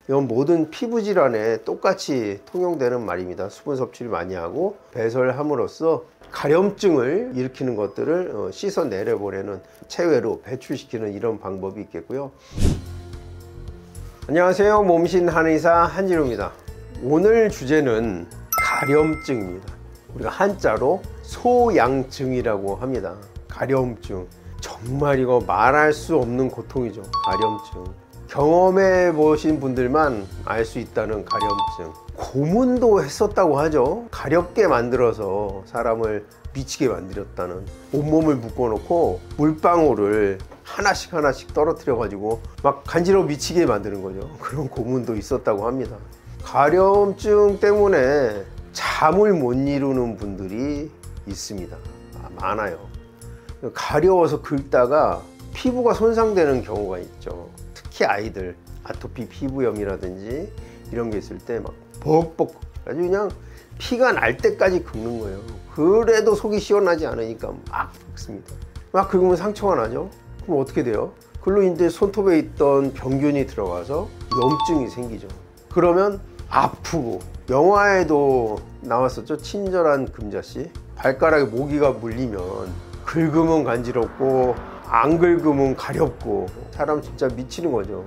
이건 모든 피부 질환에 똑같이 통용되는 말입니다. 수분 섭취를 많이 하고 배설함으로써 가려움증을 일으키는 것들을 씻어 내려보내는, 체외로 배출시키는 이런 방법이 있겠고요. 안녕하세요, 몸신 한의사 한진호입니다. 오늘 주제는 가려움증입니다. 우리가 한자로 소양증이라고 합니다. 가려움증, 정말 이거 말할 수 없는 고통이죠. 가려움증, 경험해 보신 분들만 알 수 있다는 가려움증. 고문도 했었다고 하죠. 가렵게 만들어서 사람을 미치게 만들었다는, 온몸을 묶어놓고 물방울을 하나씩 떨어뜨려 가지고 막 간지러워 미치게 만드는 거죠. 그런 고문도 있었다고 합니다. 가려움증 때문에 잠을 못 이루는 분들이 있습니다. 많아요. 가려워서 긁다가 피부가 손상되는 경우가 있죠. 특히 아이들, 아토피 피부염이라든지 이런 게 있을 때 막 벅벅 아주 그냥 피가 날 때까지 긁는 거예요. 그래도 속이 시원하지 않으니까 막 긁습니다. 막 긁으면 상처가 나죠. 그럼 어떻게 돼요? 그걸로 이제 손톱에 있던 병균이 들어가서 염증이 생기죠. 그러면 아프고, 영화에도 나왔었죠. 친절한 금자씨. 발가락에 모기가 물리면 긁으면 간지럽고 안 긁으면 가렵고 사람 진짜 미치는 거죠.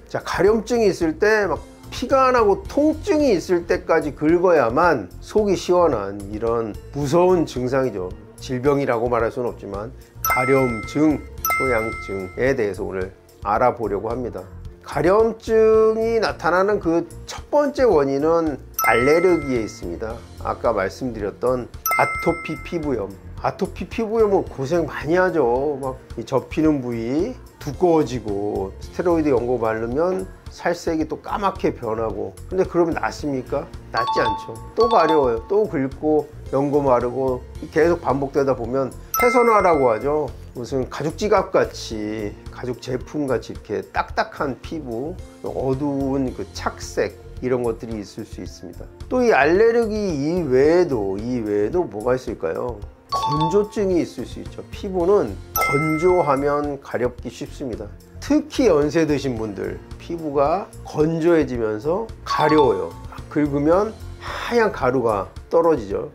자, 가려움증이 있을 때 막 피가 나고 통증이 있을 때까지 긁어야만 속이 시원한 이런 무서운 증상이죠. 질병이라고 말할 수는 없지만 가려움증, 소양증에 대해서 오늘 알아보려고 합니다. 가려움증이 나타나는 그 첫 번째 원인은 알레르기에 있습니다. 아까 말씀드렸던 아토피 피부염. 아토피 피부염은 고생 많이 하죠. 막 접히는 부위 두꺼워지고, 스테로이드 연고 바르면 살색이 또 까맣게 변하고. 근데 그러면 낫습니까? 낫지 않죠. 또 가려워요. 또 긁고 연고 바르고 계속 반복되다 보면 태선화라고 하죠. 무슨 가죽 지갑 같이, 가죽 제품 같이 이렇게 딱딱한 피부, 어두운 그 착색, 이런 것들이 있을 수 있습니다. 또 이 알레르기 이외에도 뭐가 있을까요? 건조증이 있을 수 있죠. 피부는 건조하면 가렵기 쉽습니다. 특히 연세 드신 분들, 피부가 건조해지면서 가려워요. 긁으면 하얀 가루가 떨어지죠.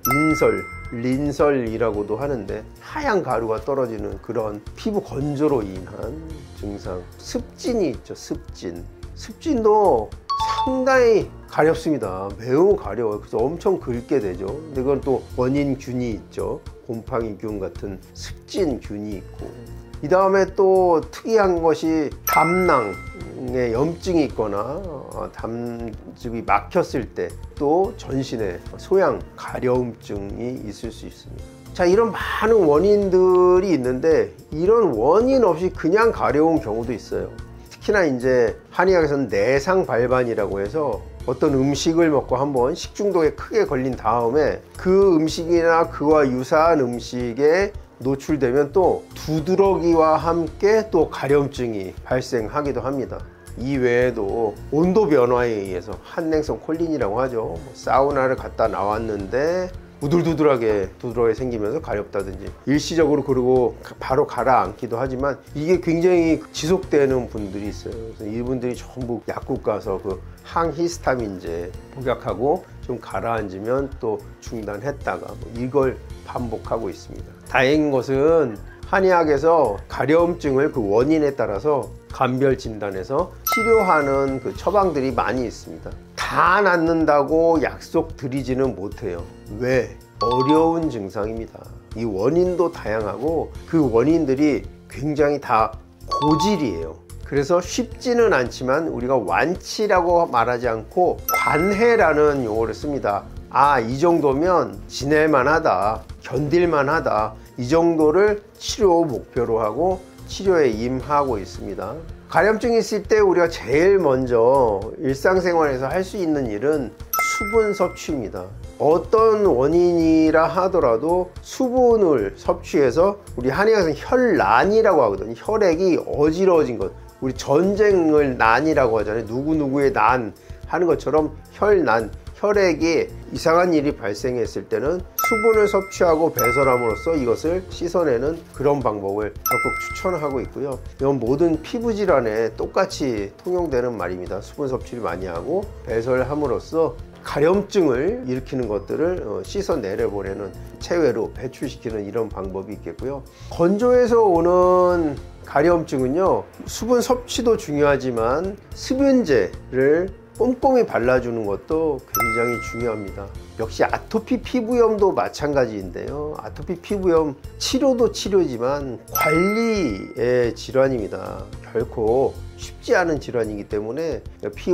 린설이라고도 하는데 하얀 가루가 떨어지는 그런 피부 건조로 인한 증상. 습진이 있죠. 습진도 상당히 가렵습니다. 매우 가려워요. 그래서 엄청 긁게 되죠. 근데 그건 또 원인균이 있죠. 곰팡이균 같은 습진균이 있고, 이 다음에 또 특이한 것이 담낭에 염증이 있거나 담즙이 막혔을 때 또 전신에 소양, 가려움증이 있을 수 있습니다. 자, 이런 많은 원인들이 있는데 이런 원인 없이 그냥 가려운 경우도 있어요. 특히나 이제 한의학에서는 내상 발반이라고 해서 어떤 음식을 먹고 한번 식중독에 크게 걸린 다음에 그 음식이나 그와 유사한 음식에 노출되면 또 두드러기와 함께 또 가려움증이 발생하기도 합니다. 이 외에도 온도 변화에 의해서 한냉성 콜린이라고 하죠. 사우나를 갔다 나왔는데 두들두들하게 생기면서 가렵다든지, 일시적으로 그러고 바로 가라앉기도 하지만 이게 굉장히 지속되는 분들이 있어요. 그래서 이분들이 전부 약국 가서 그 항히스타민제 복약하고 좀 가라앉으면 또 중단했다가 이걸 반복하고 있습니다. 다행인 것은 한의학에서 가려움증을 그 원인에 따라서 감별 진단해서 치료하는 그 처방들이 많이 있습니다. 다 낫는다고 약속 드리지는 못해요. 왜? 어려운 증상입니다. 이 원인도 다양하고 그 원인들이 굉장히 다 고질이에요. 그래서 쉽지는 않지만 우리가 완치라고 말하지 않고 관해라는 용어를 씁니다. 아, 이 정도면 지낼만 하다, 견딜만 하다, 이 정도를 치료 목표로 하고 치료에 임하고 있습니다. 가려움증이 있을 때 우리가 제일 먼저 일상생활에서 할 수 있는 일은 수분 섭취입니다. 어떤 원인이라 하더라도 수분을 섭취해서, 우리 한의학에서는 혈난이라고 하거든요. 혈액이 어지러워진 것, 우리 전쟁을 난이라고 하잖아요. 누구누구의 난 하는 것처럼 혈난, 혈액에 이상한 일이 발생했을 때는 수분을 섭취하고 배설함으로써 이것을 씻어내는 그런 방법을 적극 추천하고 있고요. 이건 모든 피부 질환에 똑같이 통용되는 말입니다. 수분 섭취를 많이 하고 배설함으로써 가려움증을 일으키는 것들을 씻어내려보내는 체외로 배출시키는 이런 방법이 있겠고요. 건조해서 오는 가려움증은요, 수분 섭취도 중요하지만 습윤제를 꼼꼼히 발라주는 것도 굉장히 중요합니다. 역시 아토피 피부염도 마찬가지인데요. 아토피 피부염 치료도 치료지만 관리의 질환입니다. 결코 쉽지 않은 질환이기 때문에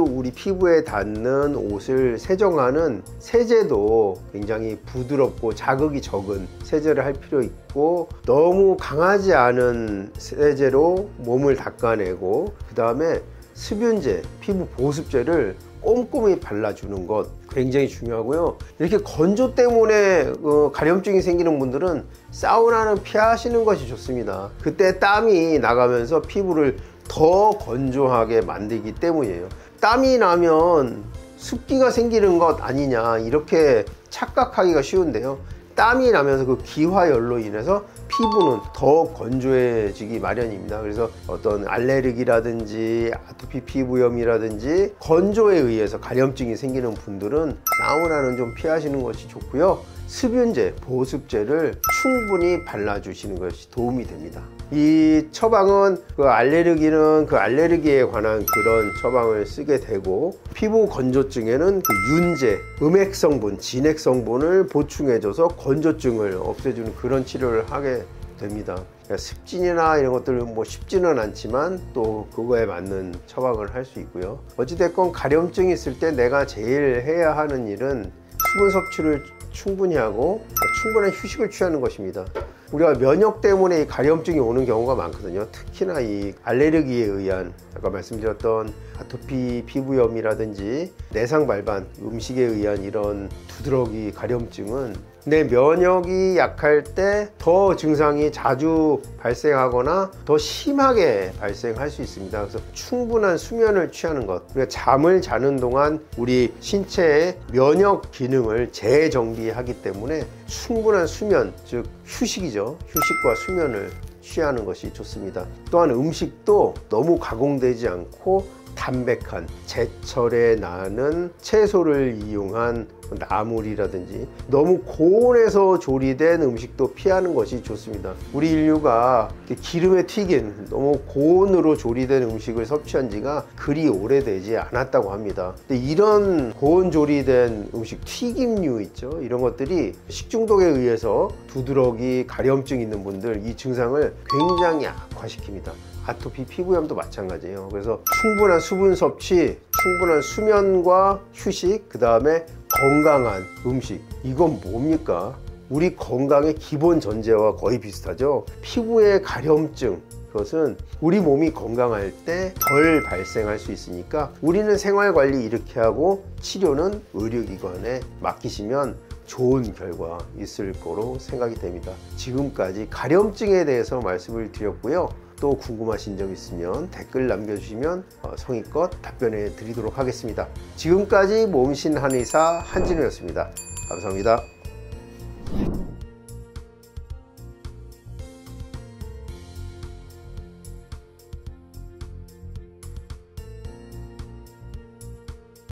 우리 피부에 닿는 옷을 세정하는 세제도 굉장히 부드럽고 자극이 적은 세제를 할 필요 있고, 너무 강하지 않은 세제로 몸을 닦아내고, 그 다음에 습윤제, 피부 보습제를 꼼꼼히 발라주는 것 굉장히 중요하고요. 이렇게 건조 때문에 가려움증이 생기는 분들은 사우나는 피하시는 것이 좋습니다. 그때 땀이 나가면서 피부를 더 건조하게 만들기 때문이에요. 땀이 나면 습기가 생기는 것 아니냐, 이렇게 착각하기가 쉬운데요. 땀이 나면서 그 기화열로 인해서 피부는 더 건조해지기 마련입니다. 그래서 어떤 알레르기라든지 아토피 피부염이라든지 건조에 의해서 가려움증이 생기는 분들은 사우나는 좀 피하시는 것이 좋고요. 습윤제, 보습제를 충분히 발라주시는 것이 도움이 됩니다. 이 처방은 그 알레르기에 관한 그런 처방을 쓰게 되고, 피부 건조증에는 그 윤제, 음액 성분, 진액 성분을 보충해줘서 건조증을 없애주는 그런 치료를 하게 됩니다. 그러니까 습진이나 이런 것들은 뭐 쉽지는 않지만 또 그거에 맞는 처방을 할 수 있고요. 어찌됐건 가려움증이 있을 때 내가 제일 해야 하는 일은 수분 섭취를 충분히 하고 충분한 휴식을 취하는 것입니다. 우리가 면역 때문에 이 가려움증이 오는 경우가 많거든요. 특히나 이 알레르기에 의한, 아까 말씀드렸던 아토피 피부염이라든지 내상 발반, 음식에 의한 이런 두드러기 가려움증은 내 면역이 약할 때 더 증상이 자주 발생하거나 더 심하게 발생할 수 있습니다. 그래서 충분한 수면을 취하는 것, 우리가 잠을 자는 동안 우리 신체의 면역 기능을 재정비하기 때문에 충분한 수면, 즉 휴식이죠. 휴식과 수면을 취하는 것이 좋습니다. 또한 음식도 너무 가공되지 않고 담백한 제철에 나는 채소를 이용한 나물이라든지 너무 고온에서 조리된 음식도 피하는 것이 좋습니다. 우리 인류가 기름에 튀긴 너무 고온으로 조리된 음식을 섭취한 지가 그리 오래되지 않았다고 합니다. 근데 이런 고온 조리된 음식, 튀김류 있죠, 이런 것들이 식중독에 의해서 두드러기 가려움증 있는 분들 이 증상을 굉장히 악화시킵니다. 아토피 피부염도 마찬가지예요. 그래서 충분한 수분 섭취, 충분한 수면과 휴식, 그 다음에 건강한 음식, 이건 뭡니까? 우리 건강의 기본 전제와 거의 비슷하죠. 피부의 가려움증, 그것은 우리 몸이 건강할 때 덜 발생할 수 있으니까 우리는 생활관리 이렇게 하고 치료는 의료기관에 맡기시면 좋은 결과 있을 거로 생각이 됩니다. 지금까지 가려움증에 대해서 말씀을 드렸고요. 또 궁금하신 점 있으면 댓글 남겨주시면 성의껏 답변해 드리도록 하겠습니다. 지금까지 몸신 한의사 한진우였습니다. 감사합니다.